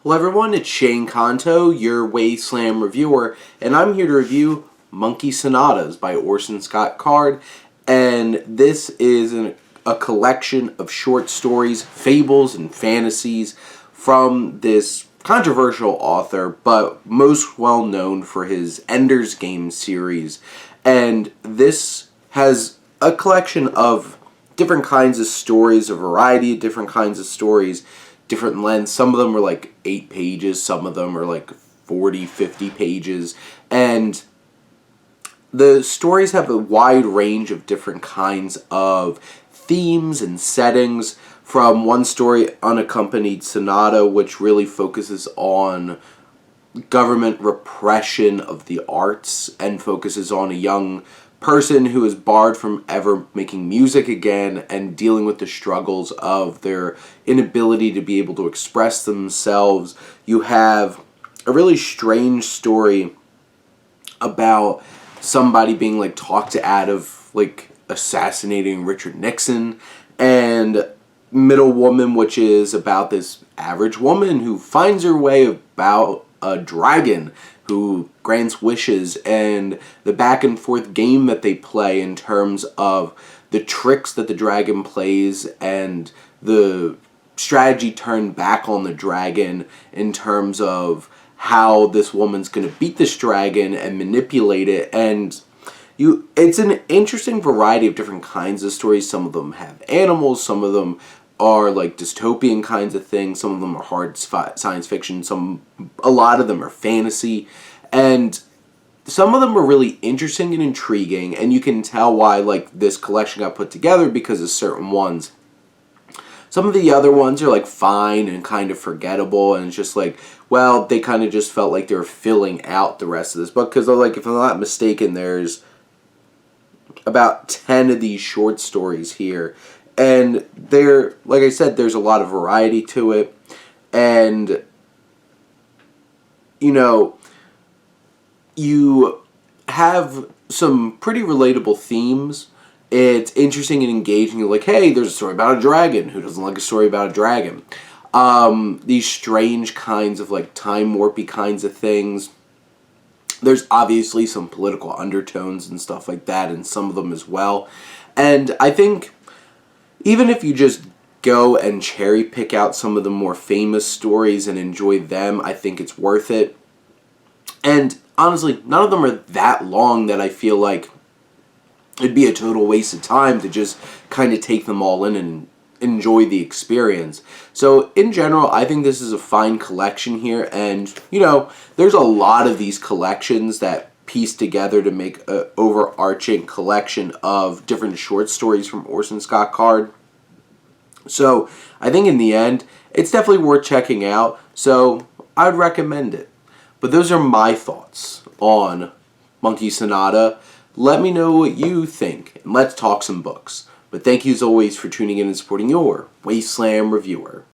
Hello everyone, it's Shane Kanto, your Wasteland reviewer, and I'm here to review Monkey Sonatas by Orson Scott Card, and this is a collection of short stories, fables, and fantasies from this controversial author, but most well known for his Ender's Game series, and this has a collection of different kinds of stories, a variety of different kinds of stories, different lengths. Some of them are like 8 pages, some of them are like 40, 50 pages, and the stories have a wide range of different kinds of themes and settings, from one story, Unaccompanied Sonata, which really focuses on government repression of the arts and focuses on a young person who is barred from ever making music again and dealing with the struggles of their inability to be able to express themselves. You have a really strange story about somebody being like talked out of like assassinating Richard Nixon, and Middle Woman, which is about this average woman who finds her way about a dragon who grants wishes, and the back and forth game that they play in terms of the tricks that the dragon plays and the strategy turned back on the dragon in terms of how this woman's going to beat this dragon and manipulate it. And it's an interesting variety of different kinds of stories. Some of them have animals, some of them are like dystopian kinds of things, some of them are hard science fiction, a lot of them are fantasy, and some of them are really interesting and intriguing, and you can tell why like this collection got put together because of certain ones. Some of the other ones are like fine and kind of forgettable, and it's just like, well, they kind of just felt like they were filling out the rest of this book, because like, if I'm not mistaken, there's about 10 of these short stories here, and like I said, there's a lot of variety to it, and you have some pretty relatable themes. It's interesting and engaging. You're like, hey, there's a story about a dragon. Who doesn't like a story about a dragon? These strange kinds of like time warpy kinds of things. There's obviously some political undertones and stuff like that in some of them as well. And I think even if you just go and cherry pick out some of the more famous stories and enjoy them, I think it's worth it. And honestly, none of them are that long that I feel like it'd be a total waste of time to just kind of take them all in and enjoy the experience. So in general, I think this is a fine collection here, and there's a lot of these collections that piece together to make an overarching collection of different short stories from Orson Scott Card. So I think in the end, it's definitely worth checking out, so I would recommend it. But those are my thoughts on Monkey Sonata. Let me know what you think, and let's talk some books. But thank you as always for tuning in and supporting your Wasteland reviewer.